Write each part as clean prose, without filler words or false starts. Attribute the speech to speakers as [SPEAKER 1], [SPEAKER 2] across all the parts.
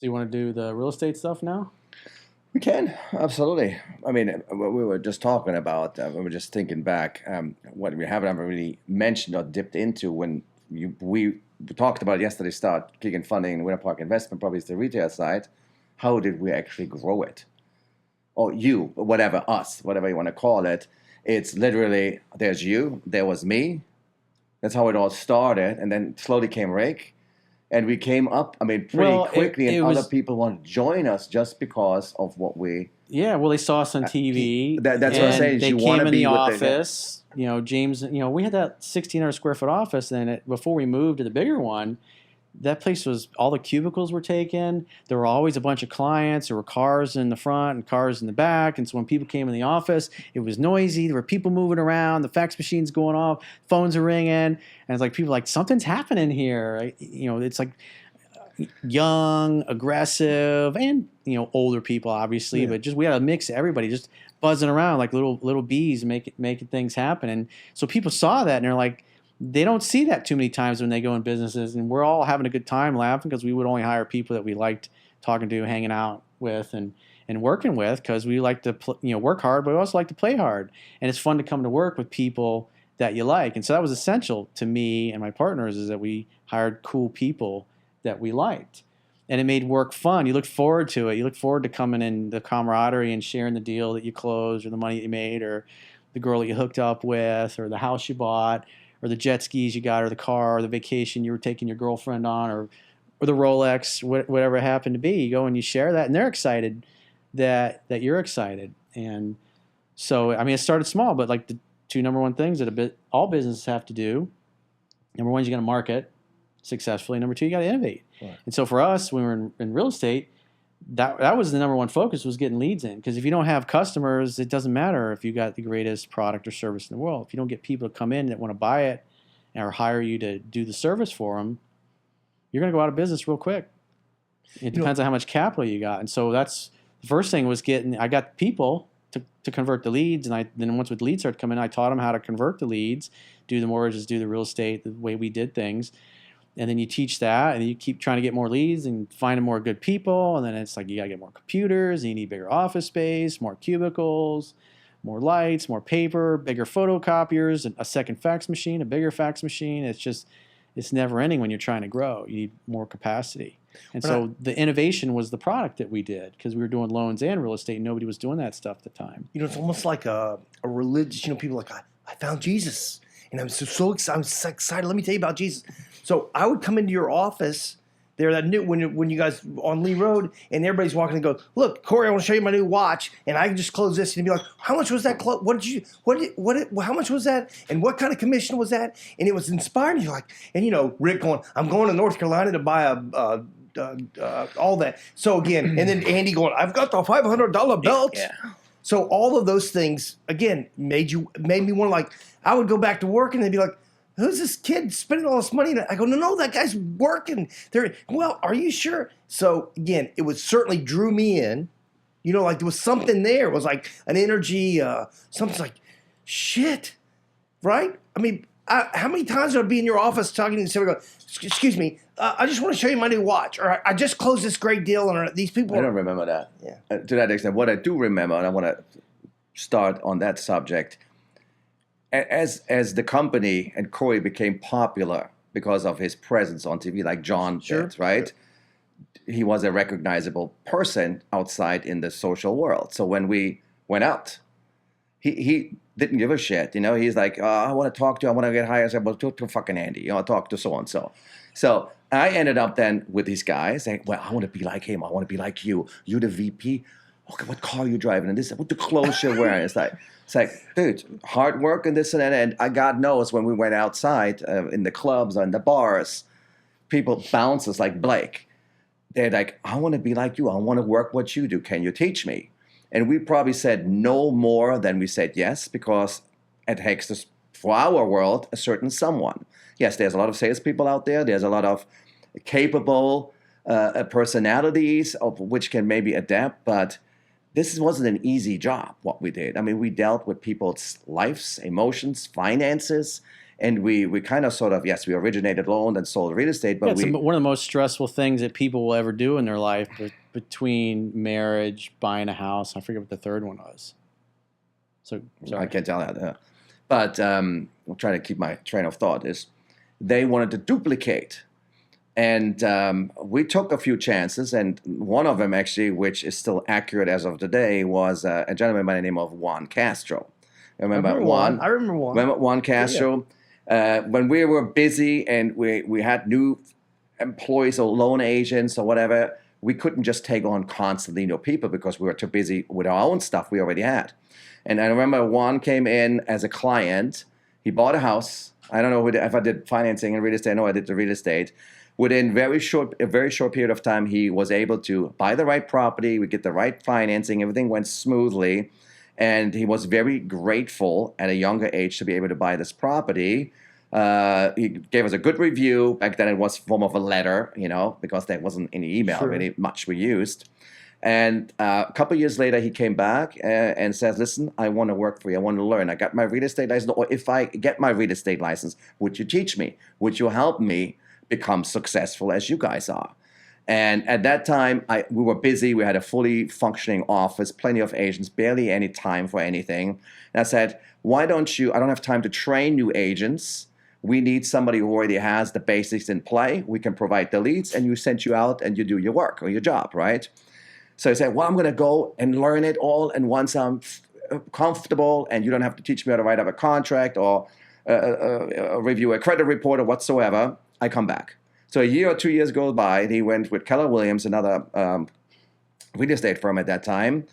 [SPEAKER 1] Do you want to do the real estate stuff now?
[SPEAKER 2] We can, absolutely. I mean, what we were just talking about, we were just thinking back, what we haven't ever really mentioned or dipped into when we talked about yesterday, start kicking funding in Winter Park Investment, probably it's the retail side. How did we actually grow it? Or you, whatever, us, whatever you want to call it. It's literally, there's you, there was me. That's how it all started. And then slowly came Rake. And we came up, I mean, pretty
[SPEAKER 1] Well,
[SPEAKER 2] quickly,
[SPEAKER 1] it
[SPEAKER 2] and other
[SPEAKER 1] was
[SPEAKER 2] people want to join us just because of what we.
[SPEAKER 1] yeah. Well, they saw us on TV,
[SPEAKER 2] That's what I'm saying.
[SPEAKER 1] and
[SPEAKER 2] Is
[SPEAKER 1] they
[SPEAKER 2] you want
[SPEAKER 1] came
[SPEAKER 2] to
[SPEAKER 1] in
[SPEAKER 2] be
[SPEAKER 1] the
[SPEAKER 2] with the.
[SPEAKER 1] office. James. We had that 1,600 square foot office, and before we moved to the bigger one, that place was all the cubicles were taken. There were always a bunch of clients. There were cars in the front and cars in the back. And so when people came in the office, it was noisy. There were people moving around. The fax machines going off. Phones are ringing. And it's like people are like, something's happening here. It's like young, aggressive, and older people, obviously.
[SPEAKER 2] Yeah.
[SPEAKER 1] But just we had a mix of everybody just buzzing around like little bees, making things happen. And so people saw that and they're like, they don't see that too many times when they go in businesses, and we're all having a good time laughing because we would only hire people that we liked talking to, hanging out with, and working with, because we like to work hard, but we also like to play hard, and it's fun to come to work with people that you like. And so that was essential to me and my partners, is that we hired cool people that we liked, and it made work fun. You look forward to it. You look forward to coming in, the camaraderie and sharing the deal that you closed, or the money that you made, or the girl that you hooked up with, or the house you bought, or the jet skis you got, or the car, or the vacation you were taking your girlfriend on, or the Rolex, whatever it happened to be. You go and you share that, and they're excited that you're excited. And so, I mean, it started small, but like the two number one things that all businesses have to do: number one is you got to market successfully. Number two, you got to innovate. Right. And so for us, when we were in real estate, that was the number one focus, was getting leads in. Because if you don't have customers, it doesn't matter if you got the greatest product or service in the world. If you don't get people to come in that want to buy it or hire you to do the service for them, you're going to go out of business real quick. It depends on how much capital you got. And so that's the first thing, was I got people to convert the leads. And then once the leads started coming in, I taught them how to convert the leads, do the mortgages, do the real estate, the way we did things. And then you teach that, and you keep trying to get more leads and finding more good people. And then it's like, you got to get more computers, and you need bigger office space, more cubicles, more lights, more paper, bigger photocopiers, a second fax machine, a bigger fax machine. It's never ending when you're trying to grow. You need more capacity. And so the innovation was the product that we did, because we were doing loans and real estate, and nobody was doing that stuff at the time.
[SPEAKER 3] It's almost like a religious, people are like, I found Jesus, and I'm so excited. Let me tell you about Jesus. So I would come into your office there when you guys on Lee Road, and everybody's walking and go, look, Corey, I want to show you my new watch, and I can just close this, and you'd be like, how much was that? How much was that? And what kind of commission was that? And it was inspiring. You're like, and Rick going, I'm going to North Carolina to buy all that. So again, and then Andy going, I've got the $500 belt.
[SPEAKER 2] Yeah.
[SPEAKER 3] So all of those things again made me want to, like, I would go back to work and they'd be like, who's this kid spending all this money? I go, no, that guy's working. Well, are you sure? So again, it was certainly drew me in. Like there was something there. It was like an energy, something like, shit, right? I mean, how many times would I be in your office talking to somebody, go, excuse me, I just want to show you my new watch, or I just closed this great deal, and these people.
[SPEAKER 2] I don't remember that.
[SPEAKER 3] Yeah.
[SPEAKER 2] To that extent, what I do remember, and I want to start on that subject. As the company and Corey became popular because of his presence on TV, like John did, right? Sure. He was a recognizable person outside in the social world. So when we went out, he didn't give a shit. He's like, I want to talk to you. I want to get hired. I said, well, talk to fucking Andy. Talk to so-and-so. So I ended up then with these guys saying, well, I want to be like him. I want to be like you. You're the VP. Okay, what car are you driving? And this, what the clothes you're wearing? It's like, dude, hard work and this and that. And God knows when we went outside in the clubs or in the bars, people bounce us like Blake. They're like, I want to be like you. I want to work what you do. Can you teach me? And we probably said no more than we said yes, because it takes us, for our world, a certain someone. Yes, there's a lot of salespeople out there. There's a lot of capable personalities of which can maybe adapt, but this wasn't an easy job, what we did. I mean, we dealt with people's lives, emotions, finances, And we kind of sort of, yes, we originated loans and sold real estate, but
[SPEAKER 1] Yeah, it's one of the most stressful things that people will ever do in their life, between marriage, buying a house. I forget what the third one was. So sorry.
[SPEAKER 2] I can't tell that. But I'm trying to keep my train of thought is they wanted to duplicate. And we took a few chances, and one of them actually, which is still accurate as of today, was a gentleman by the name of Juan Castro. Remember Juan?
[SPEAKER 3] I remember Juan.
[SPEAKER 2] Remember Juan Castro? Yeah. When we were busy and we had new employees or loan agents or whatever, we couldn't just take on constantly new people because we were too busy with our own stuff we already had. And I remember Juan came in as a client. He bought a house. I don't know if I did financing and real estate. I know I did the real estate. Within a very short period of time, he was able to buy the right property. We get the right financing. Everything went smoothly. And he was very grateful at a younger age to be able to buy this property. He gave us a good review. Back then it was form of a letter, because there wasn't any email really much we used. And a couple of years later, he came back and says, listen, I want to work for you. I want to learn. I got my real estate license. Or if I get my real estate license, would you teach me? Would you help me become successful as you guys are? And at that time, we were busy. We had a fully functioning office, plenty of agents, barely any time for anything. And I said, why don't you, I don't have time to train new agents. We need somebody who already has the basics in play. We can provide the leads, and you send you out and you do your work or your job, right? So I said, well, I'm going to go and learn it all. And once I'm comfortable and you don't have to teach me how to write up a contract or review a credit report or whatsoever, I come back. So a year or 2 years goes by, and he went with Keller Williams, another real estate firm at that time.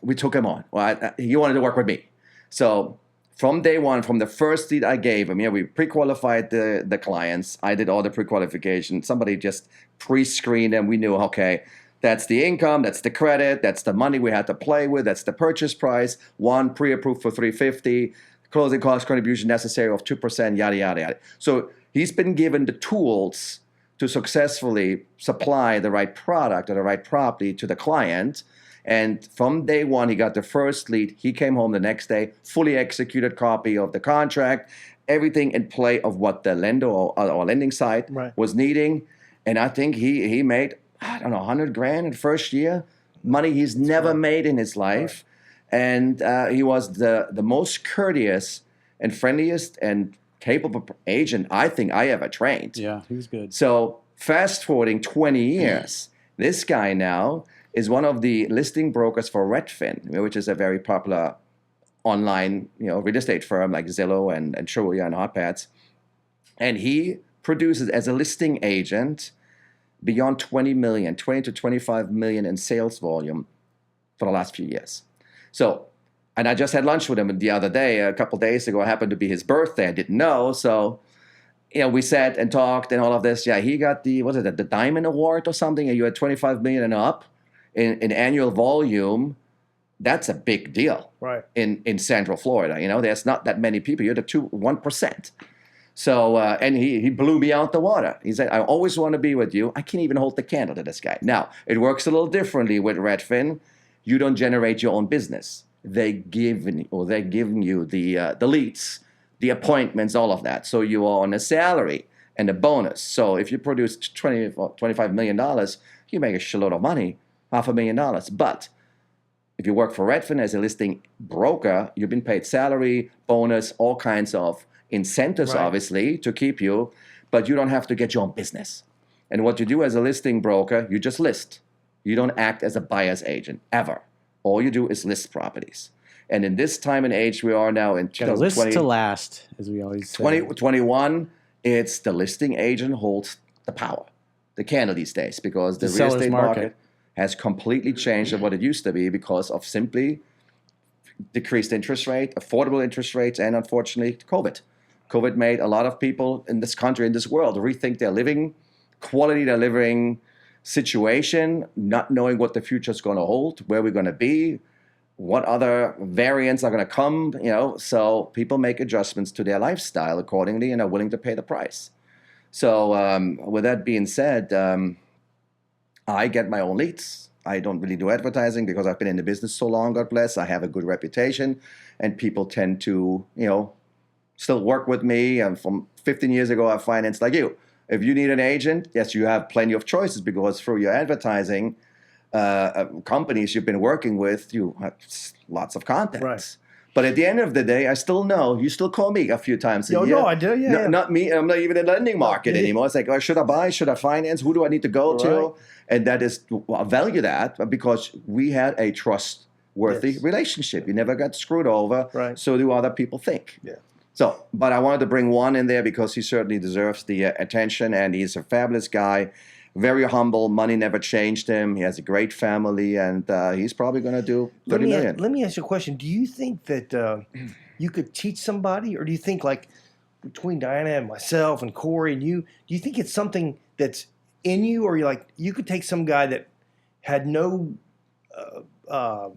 [SPEAKER 2] We took him on. Well, he wanted to work with me. So from day one, from the first lead I gave him, we pre-qualified the clients. I did all the pre-qualification. Somebody just pre-screened them. We knew, okay, that's the income, that's the credit, that's the money we had to play with, that's the purchase price. One pre-approved for $350, closing cost contribution necessary of 2%, yada, yada, yada. So he's been given the tools to successfully supply the right product or the right property to the client. And from day one, he got the first lead. He came home the next day, fully executed copy of the contract, everything in play of what the lender or lending side was needing. And I think he made, I don't know, $100,000 in the first year, money he's never made in his life. Right. And he was the most courteous and friendliest and capable agent I think I ever trained.
[SPEAKER 1] Yeah, he was good.
[SPEAKER 2] So fast forwarding 20 years, this guy now is one of the listing brokers for Redfin, which is a very popular online real estate firm like Zillow and Trulia and Hotpads. And he produces as a listing agent beyond 20 to 25 million in sales volume for the last few years. So, and I just had lunch with him the other day, a couple of days ago. It happened to be his birthday. I didn't know. So, we sat and talked and all of this. Yeah, he got the Diamond Award or something. And you had 25 million and up in annual volume. That's a big deal,
[SPEAKER 3] right?
[SPEAKER 2] In Central Florida. There's not that many people. You're the 1%. So, and he blew me out the water. He said, I always want to be with you. I can't even hold the candle to this guy. Now, it works a little differently with Redfin. You don't generate your own business. They're giving you the leads, the appointments, all of that. So you are on a salary and a bonus. So if you produce $25 million, you make a shitload of money, $500,000. But if you work for Redfin as a listing broker, you've been paid salary, bonus, all kinds of incentives, obviously, to keep you, but you don't have to get your own business. And what you do as a listing broker, you just list. You don't act as a buyer's agent, ever. All you do is list properties. And in this time and age we are now in 2020,
[SPEAKER 1] list to last, as we always say.
[SPEAKER 2] 2021, it's the listing agent holds the power, the candle these days, because the real estate market has completely changed of what it used to be because of simply decreased interest rate, affordable interest rates, and unfortunately, COVID. COVID made a lot of people in this country, in this world, rethink their living quality, their living situation, not knowing what the future is going to hold, where we're going to be, what other variants are going to come, so people make adjustments to their lifestyle accordingly and are willing to pay the price. So with that being said, I get my own leads. I don't really do advertising because I've been in the business so long, God bless. I have a good reputation, and people tend to, still work with me. And from 15 years ago, I financed like you. If you need an agent, yes, you have plenty of choices because through your advertising companies you've been working with, you have lots of contacts.
[SPEAKER 3] Right.
[SPEAKER 2] But at the end of the day, I still know you still call me a few times a year.
[SPEAKER 3] No, I do. Yeah,
[SPEAKER 2] Not me. I'm not even in the lending market anymore. It's like, oh, should I buy? Should I finance? Who do I need to go to? And that is, I value that because we had a trustworthy relationship. You never got screwed over.
[SPEAKER 3] Right.
[SPEAKER 2] So do other people think.
[SPEAKER 3] Yeah.
[SPEAKER 2] So, but I wanted to bring Juan in there because he certainly deserves the attention, and he's a fabulous guy. Very humble. Money never changed him. He has a great family, and he's probably going to do 30 million.
[SPEAKER 3] Let me ask you a question. Do you think that you could teach somebody, or do you think like between Diana and myself and Corey and you, do you think it's something that's in you, or you could take some guy that had no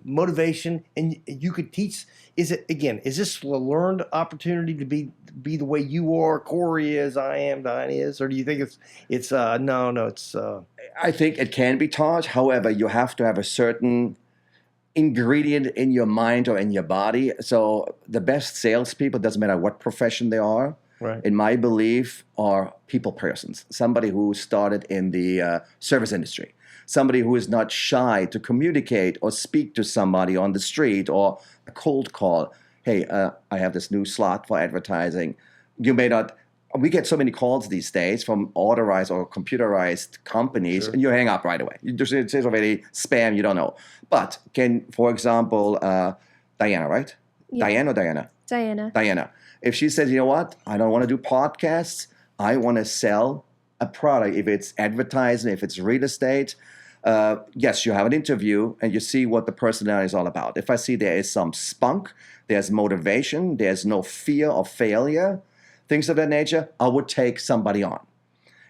[SPEAKER 3] motivation and you could teach? Is this a learned opportunity to be the way you are, Corey is, I am, Diana is, or do you think it's
[SPEAKER 2] I think it can be taught. However, you have to have a certain ingredient in your mind or in your body. So the best salespeople, doesn't matter what profession they are,
[SPEAKER 3] right,
[SPEAKER 2] in my belief, are people persons. Somebody who started in the service industry. Somebody who is not shy to communicate or speak to somebody on the street or a cold call. Hey, I have this new slot for advertising. You may not. We get so many calls these days from authorized or computerized companies, and you hang up right away. It says already spam. You don't know. But for example, Diana, right?
[SPEAKER 4] Yeah.
[SPEAKER 2] Diane or Diana?
[SPEAKER 4] Diana.
[SPEAKER 2] Diana. If she says, you know what, I don't want to do podcasts. I want to sell a product. If it's advertising, if it's real estate. Yes, you have an interview and you see what the personality is all about. If I see there is some spunk, there's motivation, there's no fear of failure, things of that nature, I would take somebody on.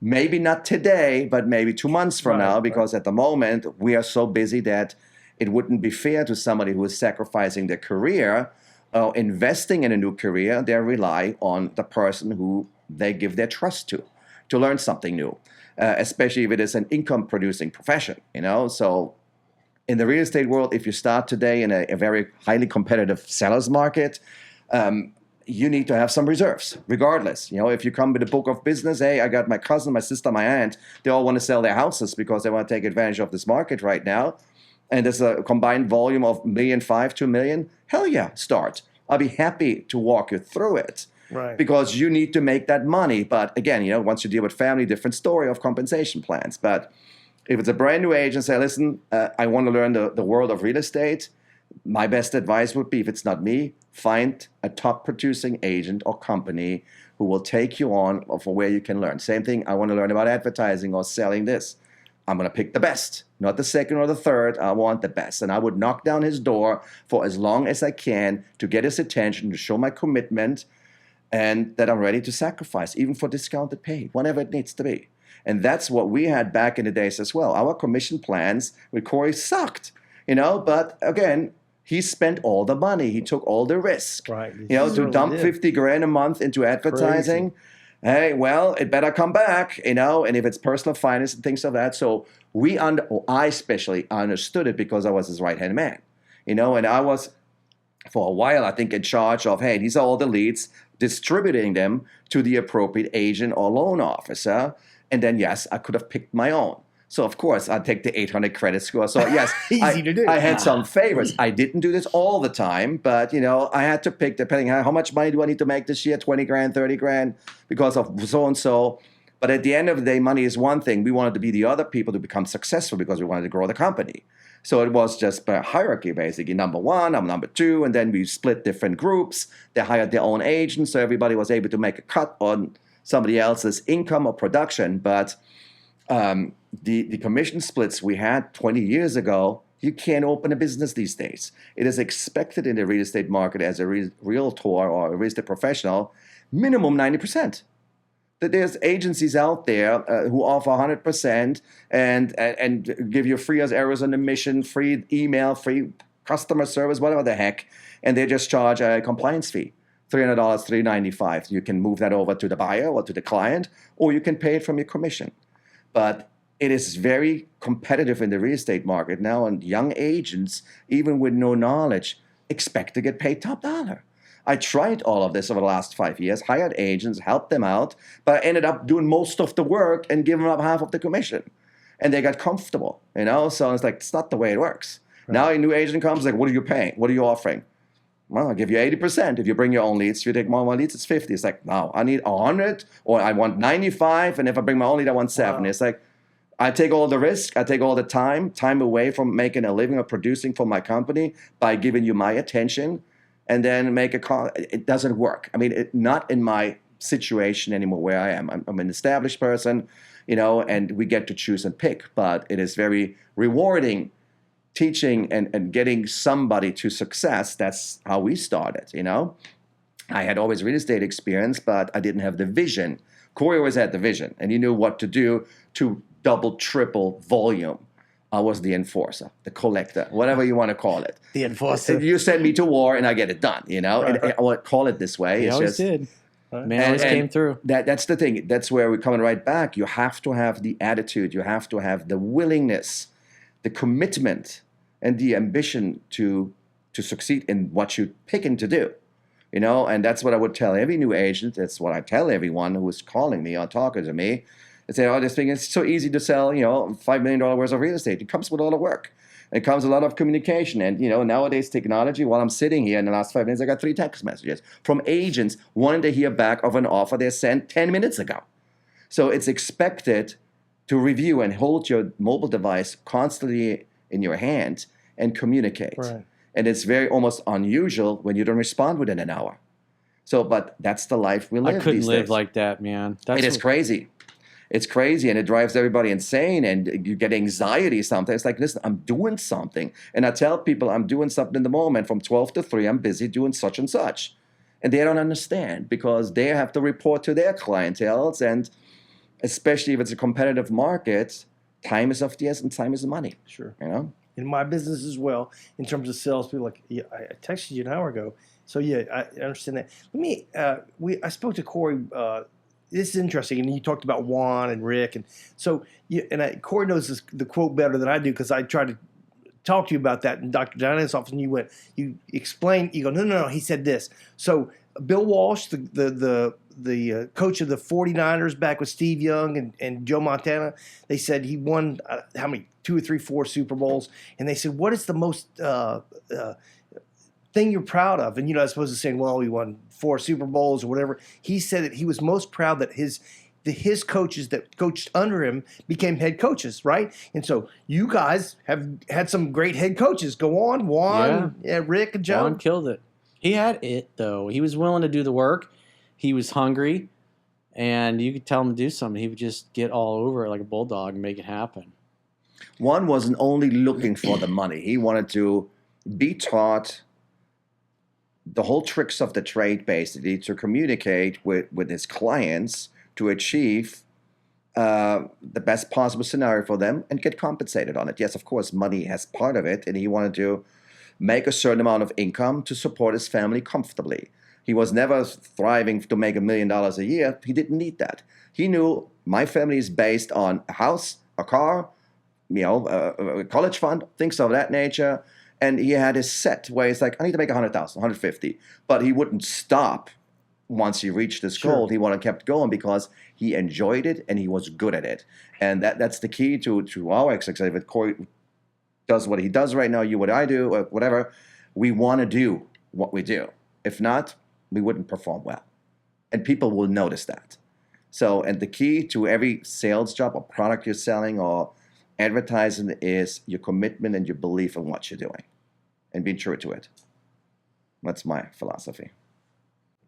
[SPEAKER 2] Maybe not today, but maybe 2 months from now, because at the moment we are so busy that it wouldn't be fair to somebody who is sacrificing their career or investing in a new career. They rely on the person who they give their trust to learn something new. Especially if it is an income-producing profession, So in the real estate world, if you start today in a very highly competitive seller's market, you need to have some reserves, regardless. If you come with a book of business, hey, I got my cousin, my sister, my aunt, they all want to sell their houses because they want to take advantage of this market right now. And there's a combined volume of $1.5 million, $2 million. Hell yeah, start. I'll be happy to walk you through it.
[SPEAKER 3] Right.
[SPEAKER 2] Because you need to make that money. But again, once you deal with family, different story of compensation plans. But if it's a brand new agent, say, listen, I want to learn the world of real estate. My best advice would be, if it's not me, find a top producing agent or company who will take you on for where you can learn. Same thing, I want to learn about advertising or selling this. I'm going to pick the best, not the second or the third. I want the best. And I would knock down his door for as long as I can to get his attention, to show my commitment, and that I'm ready to sacrifice, even for discounted pay, whatever it needs to be. And that's what we had back in the days as well. Our commission plans with Corey sucked, but again, he spent all the money. He took all the risk,
[SPEAKER 3] right?
[SPEAKER 2] To dump 50 grand a month into advertising. Crazy. Hey, well, it better come back, and if it's personal finance and things like that. So I especially understood it because I was his right-hand man, and I was, for a while, I think, in charge of, hey, these are all the leads, distributing them to the appropriate agent or loan officer. And then, yes, I could have picked my own. So, of course, I'd take the 800 credit score. So, yes,
[SPEAKER 3] Easy to do.
[SPEAKER 2] I had some favorites. I didn't do this all the time, but, I had to pick, depending on how much money do I need to make this year, 20 grand, 30 grand, because of so-and-so. But at the end of the day, money is one thing. We wanted to be the other people to become successful because we wanted to grow the company. So it was just a hierarchy, basically. Number one, I'm number two, and then we split different groups. They hired their own agents, so everybody was able to make a cut on somebody else's income or production. But the commission splits we had 20 years ago, you can't open a business these days. It is expected in the real estate market as a realtor or a real estate professional, minimum 90%. That there's agencies out there who offer 100% and give you free as errors on the mission, free email, free customer service, whatever the heck, and they just charge a compliance fee, $300, $395. You can move that over to the buyer or to the client, or you can pay it from your commission. But it is very competitive in the real estate market now, and young agents, even with no knowledge, expect to get paid top dollar. I tried all of this over the last 5 years, hired agents, helped them out, but I ended up doing most of the work and giving up half of the commission. And they got comfortable, you know? So it's like, it's not the way it works. Right. Now a new agent comes, like, what are you paying? What are you offering? Well, I'll give you 80%. If you bring your own leads, if you take more of my leads, it's 50. It's like, no, I need 100, or I want 95, and if I bring my own lead, I want 70. Wow. It's like, I take all the risk, I take all the time away from making a living or producing for my company by giving you my attention, and then make a call. It doesn't work. I mean, not in my situation anymore where I am. I'm an established person, you know, and we get to choose and pick, but it is very rewarding teaching and getting somebody to success. That's how we started, you know. I had always real estate experience, but I didn't have the vision. Corey always had the vision, and he knew what to do to double, triple volume. I was the enforcer, the collector, whatever you want to call it.
[SPEAKER 3] The enforcer.
[SPEAKER 2] You send me to war, and I get it done, you know. And I won't call it this way.
[SPEAKER 1] He always did. Man always came through.
[SPEAKER 2] That's the thing. That's where we're coming right back. You have to have the attitude. You have to have the willingness, the commitment, and the ambition to succeed in what you're picking to do, you know. And that's what I would tell every new agent. That's what I tell everyone who is calling me or talking to me. I say, oh, this thing is so easy to sell, you know, $5 million worth of real estate. It comes with a lot of work. It comes with a lot of communication. And, you know, nowadays technology, while I'm sitting here in the last 5 minutes, I got 3 text messages from agents wanting to hear back of an offer they sent 10 minutes ago. So it's expected to review and hold your mobile device constantly in your hand and communicate.
[SPEAKER 3] Right.
[SPEAKER 2] And it's very almost unusual when you don't respond within an hour. So, but that's the life we live.
[SPEAKER 1] I couldn't
[SPEAKER 2] these
[SPEAKER 1] live
[SPEAKER 2] days.
[SPEAKER 1] like that, man.
[SPEAKER 2] It is crazy. It's crazy, and it drives everybody insane, and you get anxiety sometimes. It's like, listen, I'm doing something. And I tell people I'm doing something in the moment from 12 to 3. I'm busy doing such and such. And they don't understand because they have to report to their clientele. And especially if it's a competitive market, time is of the essence, time is money.
[SPEAKER 3] Sure.
[SPEAKER 2] You know?
[SPEAKER 3] In my business as well, in terms of sales, people are like, yeah, I texted you an hour ago. So, yeah, I understand that. Let me, I spoke to Corey. This is interesting, and you talked about Juan and Rick, and so Corey knows the quote better than I do because I tried to talk to you about that in Dr. Diana's office, and you explained, you go, no, he said this. So Bill Walsh, the coach of the 49ers back with Steve Young and Joe Montana, they said he won how many 2 or 3, 4 Super Bowls, and they said, what is the most thing you're proud of? And I was supposed to say, well, he won 4 Super Bowls or whatever. He said that he was most proud that his coaches that coached under him became head coaches, right? And so you guys have had some great head coaches. Go on, Juan, Rick, and Joe.
[SPEAKER 1] Juan killed it. He had it, though. He was willing to do the work. He was hungry, and you could tell him to do something. He would just get all over it like a bulldog and make it happen.
[SPEAKER 2] Juan wasn't only looking for the money. He wanted to be taught the whole tricks of the trade, basically, to communicate with his clients to achieve the best possible scenario for them and get compensated on it. Yes, of course, money has part of it, and he wanted to make a certain amount of income to support his family comfortably. He was never thriving to make $1 million a year. He didn't need that. He knew my family is based on a house, a car, a college fund, things of that nature. And he had his set where he's like, I need to make 100,000, 150. But he wouldn't stop once he reached his goal. He wanted to kept going because he enjoyed it and he was good at it. And that's the key to our success. If Corey does what he does right now, you what I do, or whatever, we want to do what we do. If not, we wouldn't perform well. And people will notice that. So, and the key to every sales job or product you're selling or advertising is your commitment and your belief in what you're doing and being true to it. That's my philosophy.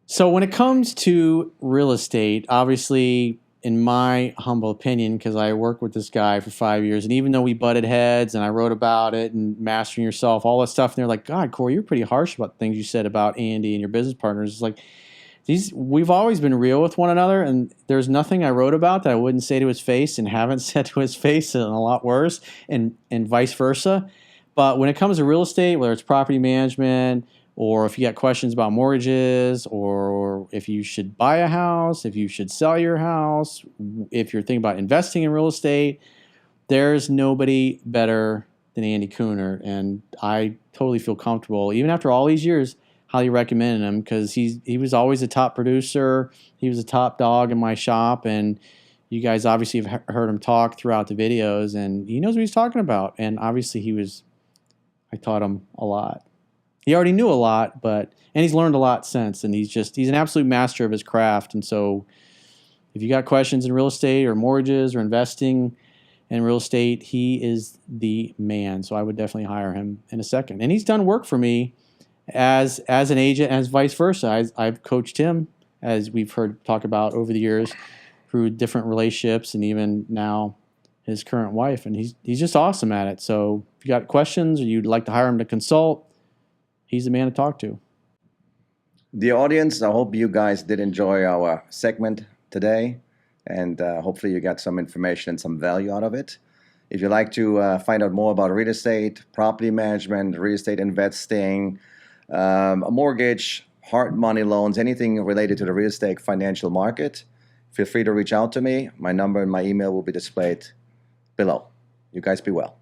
[SPEAKER 1] So when it comes to real estate, obviously, in my humble opinion, because I worked with this guy for 5 years, and even though we butted heads and I wrote about it and Mastering Yourself, all that stuff, and they're like, God, Corey, you're pretty harsh about the things you said about Andy and your business partners. It's like, we've always been real with one another, and there's nothing I wrote about that I wouldn't say to his face and haven't said to his face, and a lot worse, and vice versa. But when it comes to real estate, whether it's property management, or if you got questions about mortgages, or if you should buy a house, if you should sell your house, if you're thinking about investing in real estate, there's nobody better than Andy Cooner. And I totally feel comfortable, even after all these years, highly recommending him because he was always a top producer. He was a top dog in my shop, and you guys obviously have heard him talk throughout the videos, and he knows what he's talking about. And obviously I taught him a lot. He already knew a lot, and he's learned a lot since, and he's an absolute master of his craft. And so if you got questions in real estate or mortgages or investing in real estate, he is the man. So I would definitely hire him in a second. And he's done work for me as an agent, as vice versa. I've coached him, as we've heard talk about over the years, through different relationships, and even now his current wife. And he's just awesome at it. So if you got questions or you'd like to hire him to consult, he's the man to talk to.
[SPEAKER 2] The audience, I hope you guys did enjoy our segment today, and hopefully you got some information and some value out of it. If you'd like to find out more about real estate, property management, real estate investing, a mortgage, hard money loans, anything related to the real estate financial market, feel free to reach out to me. My number and my email will be displayed below. You guys be well.